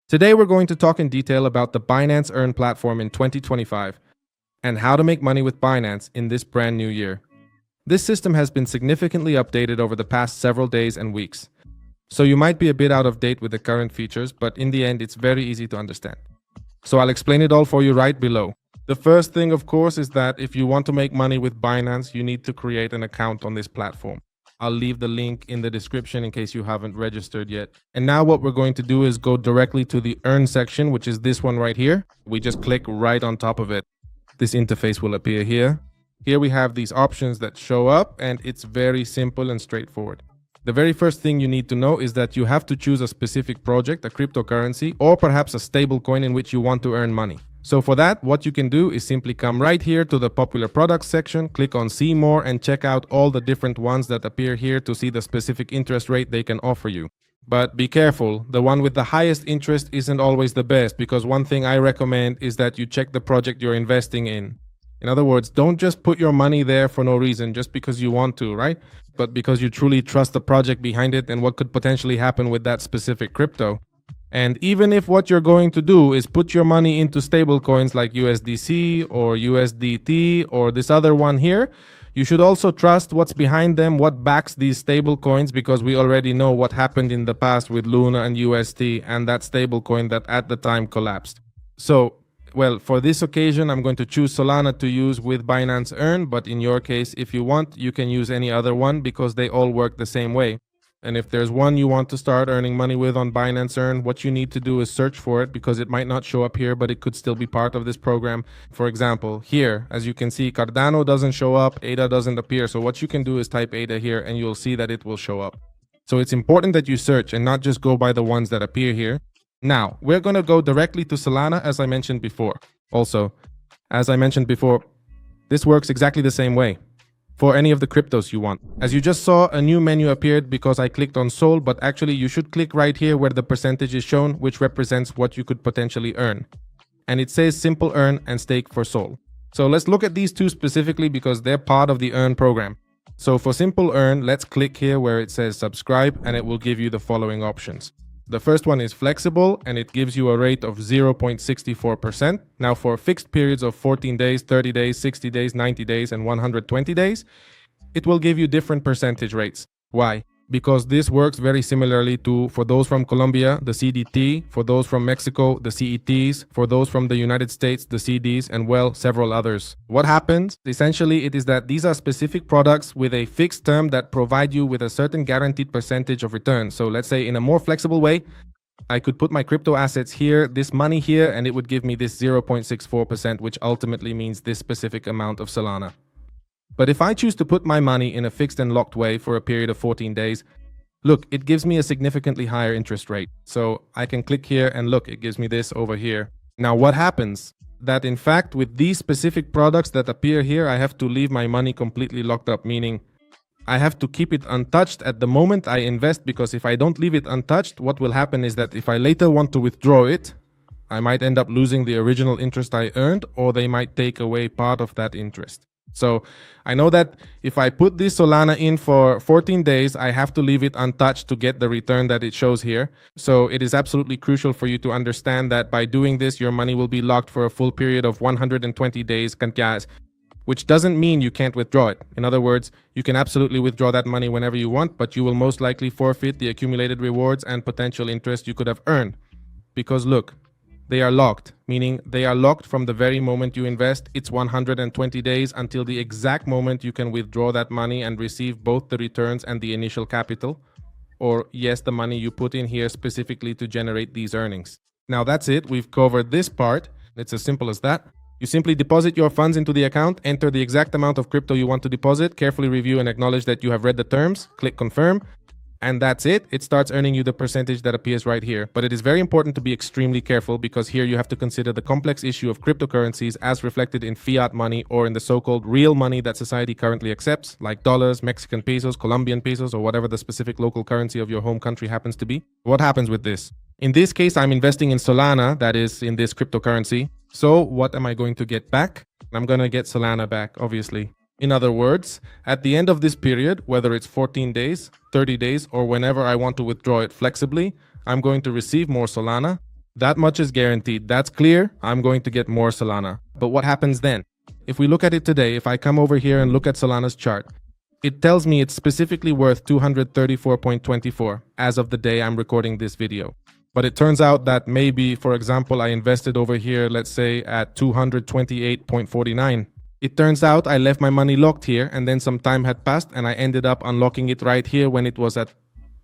Today we're going to talk in detail about the Binance Earn platform in 2025 and how to make money with Binance in this brand new year. This system has been significantly updated over the past several days and weeks, so you might be a bit out of date with the current features, but in the end it's very easy to understand. So I'll explain it all for you right below. The first thing, of course, is that if you want to make money with Binance, you need to create an account on this platform. I'll leave the link in the description in case you haven't registered yet. And now what we're going to do is go directly to the Earn section, which is this one right here. We just click right on top of it. This interface will appear here. Here we have these options that show up, and it's very simple and straightforward. The very first thing you need to know is that you have to choose a specific project, a cryptocurrency, or perhaps a stable coin in which you want to earn money. So for that, what you can do is simply come right here to the popular products section, click on see more, and check out all the different ones that appear here to see the specific interest rate they can offer you. But be careful, the one with the highest interest isn't always the best, because one thing I recommend is that you check the project you're investing in. In other words, don't just put your money there for no reason, just because you want to, right? But because you truly trust the project behind it and what could potentially happen with that specific crypto. And even if what you're going to do is put your money into stable coins like USDC or USDT or this other one here, you should also trust what's behind them, what backs these stable coins, because we already know what happened in the past with Luna and UST and that stable coin that at the time collapsed. So, well, for this occasion, I'm going to choose Solana to use with Binance Earn, but in your case, if you want, you can use any other one because they all work the same way. And if there's one you want to start earning money with on Binance Earn, what you need to do is search for it, because it might not show up here, but it could still be part of this program. For example, here, as you can see, Cardano doesn't show up, ADA doesn't appear. So what you can do is type ADA here and you'll see that it will show up. So it's important that you search and not just go by the ones that appear here. Now, we're going to go directly to Solana, as I mentioned before. Also, as I mentioned before, this works exactly the same way for any of the cryptos you want. As you just saw, a new menu appeared because I clicked on Sol, but actually you should click right here where the percentage is shown, which represents what you could potentially earn. And it says Simple Earn and Stake for Sol. So let's look at these two specifically because they're part of the Earn program. So for Simple Earn, let's click here where it says subscribe, and it will give you the following options. The first one is flexible, and it gives you a rate of 0.64%. Now for fixed periods of 14 days, 30 days, 60 days, 90 days, and 120 days, it will give you different percentage rates. Why? Because this works very similarly to, for those from Colombia, the CDT, for those from Mexico, the CETs, for those from the United States, the CDs, and well, several others. What happens? Essentially, it is that these are specific products with a fixed term that provide you with a certain guaranteed percentage of return. So let's say in a more flexible way, I could put my crypto assets here, this money here, and it would give me this 0.64%, which ultimately means this specific amount of Solana. But if I choose to put my money in a fixed and locked way for a period of 14 days, look, it gives me a significantly higher interest rate. So I can click here and look, it gives me this over here. Now what happens? That in fact, with these specific products that appear here, I have to leave my money completely locked up, meaning I have to keep it untouched at the moment I invest, because if I don't leave it untouched, what will happen is that if I later want to withdraw it, I might end up losing the original interest I earned, or they might take away part of that interest. So I know that if I put this Solana in for 14 days, I have to leave it untouched to get the return that it shows here. So it is absolutely crucial for you to understand that by doing this, your money will be locked for a full period of 120 days, which doesn't mean you can't withdraw it. In other words, you can absolutely withdraw that money whenever you want, but you will most likely forfeit the accumulated rewards and potential interest you could have earned. Because look, they are locked, meaning they are locked from the very moment you invest. It's 120 days until the exact moment you can withdraw that money and receive both the returns and the initial capital, or yes, the money you put in here specifically to generate these earnings. Now that's it. We've covered this part. It's as simple as that. You simply deposit your funds into the account, enter the exact amount of crypto you want to deposit, carefully review and acknowledge that you have read the terms, click confirm, and that's it. It starts earning you the percentage that appears right here. But it is very important to be extremely careful, because here you have to consider the complex issue of cryptocurrencies as reflected in fiat money, or in the so-called real money that society currently accepts, like dollars, Mexican pesos, Colombian pesos, or whatever the specific local currency of your home country happens to be. What happens with this? In this case, I'm investing in Solana, that is in this cryptocurrency. So what am I going to get back? I'm going to get Solana back, obviously. In other words, at the end of this period, whether it's 14 days, 30 days, or whenever I want to withdraw it flexibly, I'm going to receive more Solana, That much is guaranteed. That's clear. I'm going to get more Solana. But what happens then? If we look at it today, if I come over here and look at Solana's chart, it tells me it's specifically worth 234.24 as of the day I'm recording this video. But it turns out that maybe, for example, I invested over here, let's say at 228.49. It turns out I left my money locked here and then some time had passed and I ended up unlocking it right here when it was at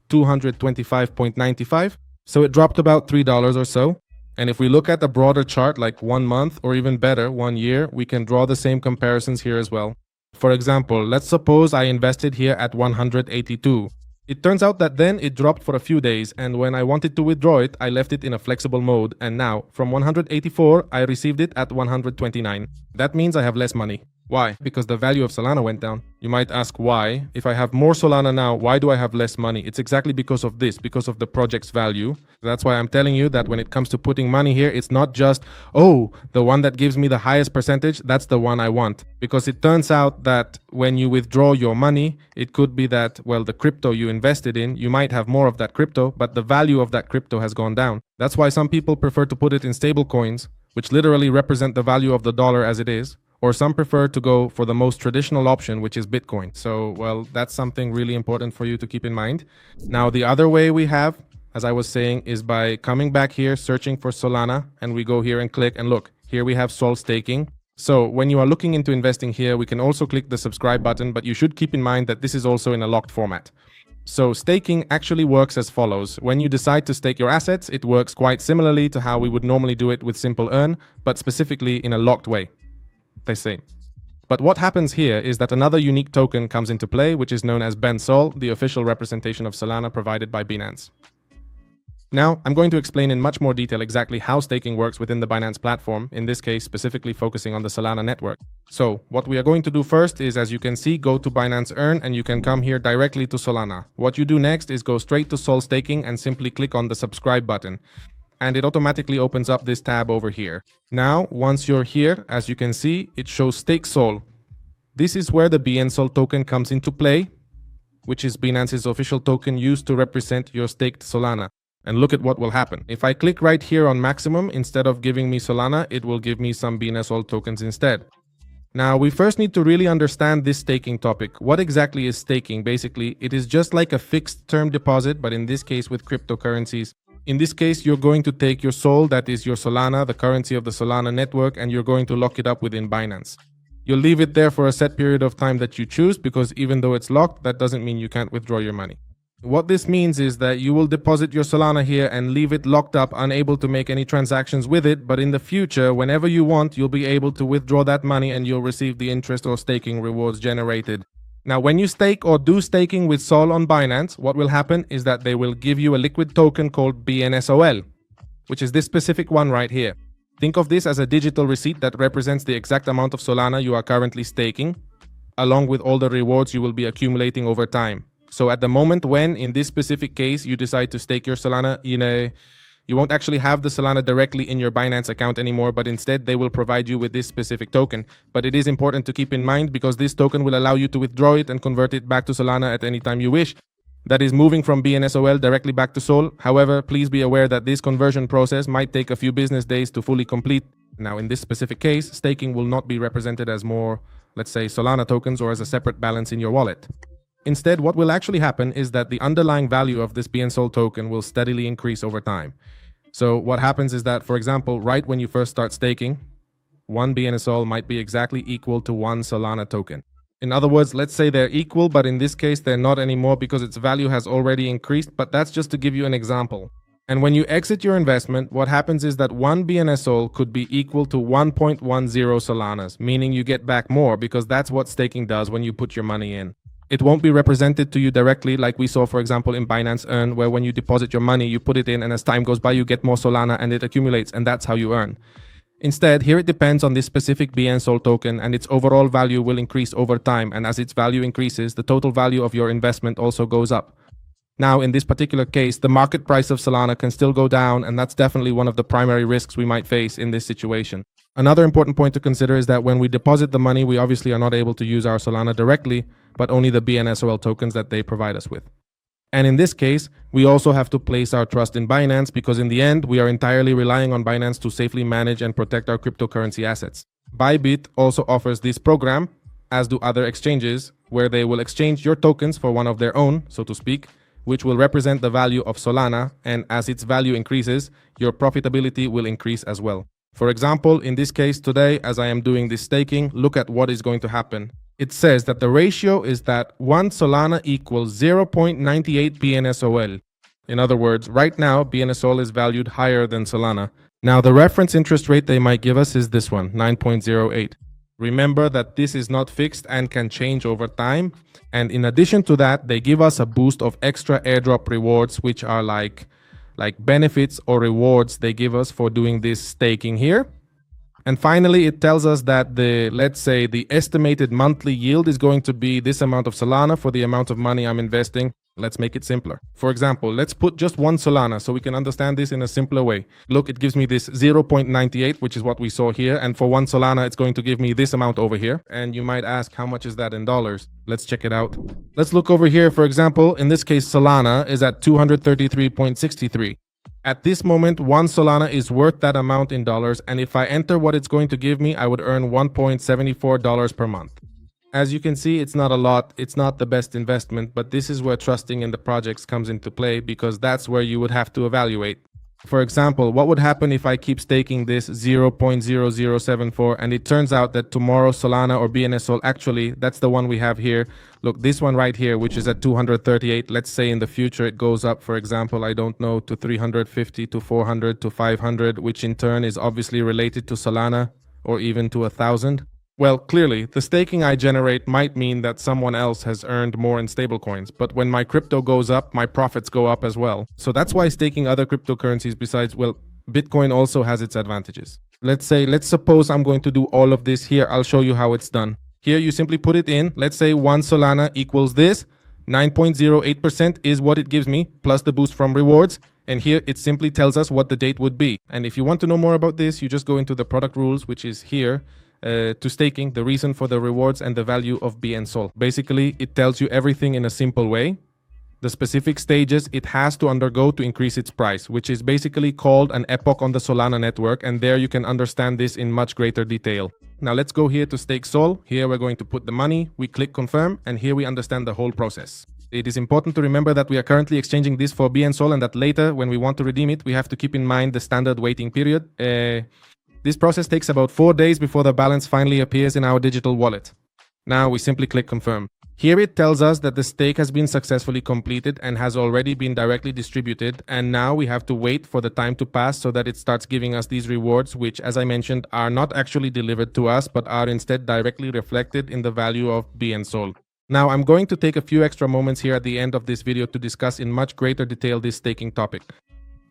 225.95. So it dropped about $3 or so. And if we look at the broader chart, like 1 month or even better, 1 year, we can draw the same comparisons here as well. For example, let's suppose I invested here at 182. It turns out that then it dropped for a few days, and when I wanted to withdraw it, I left it in a flexible mode, and now, from 184, I received it at 129. That means I have less money. Why? Because the value of Solana went down. You might ask why. If I have more Solana now, why do I have less money? It's exactly because of this, because of the project's value. That's why I'm telling you that when it comes to putting money here, it's not just, oh, the one that gives me the highest percentage, that's the one I want. Because it turns out that when you withdraw your money, it could be that, well, the crypto you invested in, you might have more of that crypto, but the value of that crypto has gone down. That's why some people prefer to put it in stable coins, which literally represent the value of the dollar as it is. Or some prefer to go for the most traditional option, which is Bitcoin. So, well, that's something really important for you to keep in mind. Now, the other way we have, as I was saying, is by coming back here, searching for Solana, and we go here and click, and look, here we have Sol staking. So when you are looking into investing here, we can also click the subscribe button, but you should keep in mind that this is also in a locked format. So staking actually works as follows. When you decide to stake your assets, it works quite similarly to how we would normally do it with Simple Earn, but specifically in a locked way, they say. But what happens here is that another unique token comes into play, which is known as BenSol, the official representation of Solana provided by Binance. Now, I'm going to explain in much more detail exactly how staking works within the Binance platform, in this case specifically focusing on the Solana network. So, what we are going to do first is, as you can see, go to Binance Earn and you can come here directly to Solana. What you do next is go straight to Sol Staking and simply click on the subscribe button. And it automatically opens up this tab over here. Now, once you're here, as you can see, it shows Stake Sol. This is where the BNSol token comes into play, which is Binance's official token used to represent your staked Solana. And look at what will happen. If I click right here on maximum, instead of giving me Solana, it will give me some BNSol tokens instead. Now, we first need to really understand this staking topic. What exactly is staking? Basically, it is just like a fixed term deposit, but in this case with cryptocurrencies. In this case, you're going to take your Sol, that is your Solana, the currency of the Solana network, and you're going to lock it up within Binance. You'll leave it there for a set period of time that you choose, because even though it's locked, that doesn't mean you can't withdraw your money. What this means is that you will deposit your Solana here and leave it locked up, unable to make any transactions with it, but in the future, whenever you want, you'll be able to withdraw that money and you'll receive the interest or staking rewards generated. Now, when you stake or do staking with Sol on Binance, what will happen is that they will give you a liquid token called BNSOL, which is this specific one right here. Think of this as a digital receipt that represents the exact amount of Solana you are currently staking, along with all the rewards you will be accumulating over time. So at the moment when, in this specific case, you decide to stake your Solana, you won't actually have the Solana directly in your Binance account anymore, but instead they will provide you with this specific token. But it is important to keep in mind because this token will allow you to withdraw it and convert it back to Solana at any time you wish. That is moving from BNSOL directly back to Sol. However, please be aware that this conversion process might take a few business days to fully complete. Now, in this specific case, staking will not be represented as more, let's say, Solana tokens or as a separate balance in your wallet. Instead, what will actually happen is that the underlying value of this BNSol token will steadily increase over time. So what happens is that, for example, right when you first start staking, one BNSol might be exactly equal to one Solana token. In other words, let's say they're equal, but in this case, they're not anymore because its value has already increased, but that's just to give you an example. And when you exit your investment, what happens is that one BNSol could be equal to 1.10 Solanas, meaning you get back more because that's what staking does when you put your money in. It won't be represented to you directly like we saw, for example, in Binance Earn, where when you deposit your money, you put it in and as time goes by, you get more Solana and it accumulates and that's how you earn. Instead, here it depends on this specific BNSol token and its overall value will increase over time. And as its value increases, the total value of your investment also goes up. Now, in this particular case, the market price of Solana can still go down, and that's definitely one of the primary risks we might face in this situation. Another important point to consider is that when we deposit the money, we obviously are not able to use our Solana directly, but only the BNSOL tokens that they provide us with. And in this case, we also have to place our trust in Binance because in the end, we are entirely relying on Binance to safely manage and protect our cryptocurrency assets. Bybit also offers this program, as do other exchanges, where they will exchange your tokens for one of their own, so to speak, which will represent the value of Solana, and as its value increases, your profitability will increase as well. For example, in this case today, as I am doing this staking, look at what is going to happen. It says that the ratio is that 1 Solana equals 0.98 BNSOL. In other words, right now, BNSOL is valued higher than Solana. Now, the reference interest rate they might give us is this one, 9.08. Remember that this is not fixed and can change over time. And in addition to that, they give us a boost of extra airdrop rewards, which are like benefits or rewards they give us for doing this staking here. And finally, it tells us that let's say the estimated monthly yield is going to be this amount of Solana for the amount of money I'm investing. Let's make it simpler. For example, let's put just 1 Solana so we can understand this in a simpler way. Look, it gives me this 0.98, which is what we saw here. And for 1 Solana, it's going to give me this amount over here. And you might ask, how much is that in dollars? Let's check it out. Let's look over here. For example, in this case, Solana is at 233.63. At this moment, 1 Solana is worth that amount in dollars, and if I enter what it's going to give me, I would earn $1.74 per month. As you can see, it's not a lot, it's not the best investment, but this is where trusting in the projects comes into play because that's where you would have to evaluate. For example, what would happen if I keep staking this 0.0074 and it turns out that tomorrow Solana or BNSOL, actually, that's the one we have here. Look, this one right here, which is at 238. Let's say in the future it goes up, for example, I don't know, to 350, to 400, to 500, which in turn is obviously related to Solana or even to 1,000. Well, clearly, the staking I generate might mean that someone else has earned more in stablecoins, but when my crypto goes up, my profits go up as well. So that's why staking other cryptocurrencies besides, well, Bitcoin also has its advantages. Let's suppose I'm going to do all of this here. I'll show you how it's done. Here you simply put it in. Let's say 1 Solana equals this. 9.08% is what it gives me, plus the boost from rewards. And here it simply tells us what the date would be. And if you want to know more about this, you just go into the product rules, which is here. To staking, the reason for the rewards and the value of BNSOL. Basically, it tells you everything in a simple way. The specific stages it has to undergo to increase its price, which is basically called an epoch on the Solana network, and there you can understand this in much greater detail. Now let's go here to stake SOL. Here we're going to put the money, we click confirm, and here we understand the whole process. It is important to remember that we are currently exchanging this for BNSOL and that later, when we want to redeem it, we have to keep in mind the standard waiting period. This process takes about 4 days before the balance finally appears in our digital wallet. Now we simply click confirm. Here it tells us that the stake has been successfully completed and has already been directly distributed, and now we have to wait for the time to pass so that it starts giving us these rewards, which, as I mentioned, are not actually delivered to us but are instead directly reflected in the value of BNSOL. Now I'm going to take a few extra moments here at the end of this video to discuss in much greater detail this staking topic,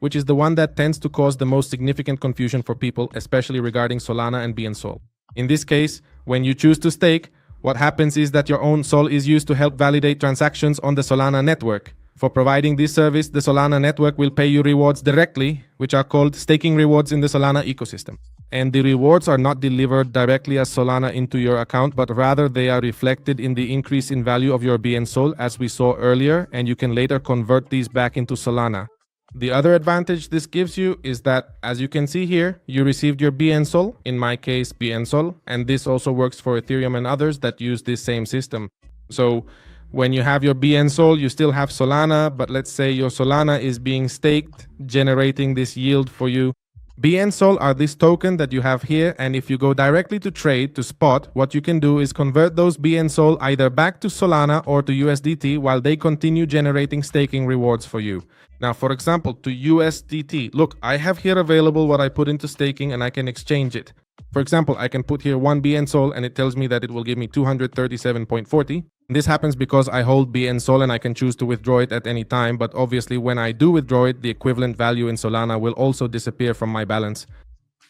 which is the one that tends to cause the most significant confusion for people, especially regarding Solana and BNSOL. In this case, when you choose to stake, what happens is that your own SOL is used to help validate transactions on the Solana network. For providing this service, the Solana network will pay you rewards directly, which are called staking rewards in the Solana ecosystem. And the rewards are not delivered directly as Solana into your account, but rather they are reflected in the increase in value of your BNSOL, as we saw earlier, and you can later convert these back into Solana. The other advantage this gives you is that, as you can see here, you received your BNSOL, in my case BNSOL, and this also works for Ethereum and others that use this same system. So when you have your BNSOL, you still have Solana, but let's say your Solana is being staked, generating this yield for you. BNSOL are this token that you have here, and if you go directly to trade, to spot, what you can do is convert those BNSOL either back to Solana or to USDT while they continue generating staking rewards for you. Now, for example, to USDT, look, I have here available what I put into staking and I can exchange it. For example, I can put here 1 BNSOL and it tells me that it will give me 237.40. This happens because I hold BNSOL and I can choose to withdraw it at any time, but obviously when I do withdraw it, the equivalent value in Solana will also disappear from my balance.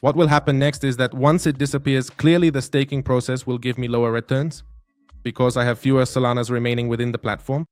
What will happen next is that once it disappears, clearly the staking process will give me lower returns because I have fewer Solanas remaining within the platform.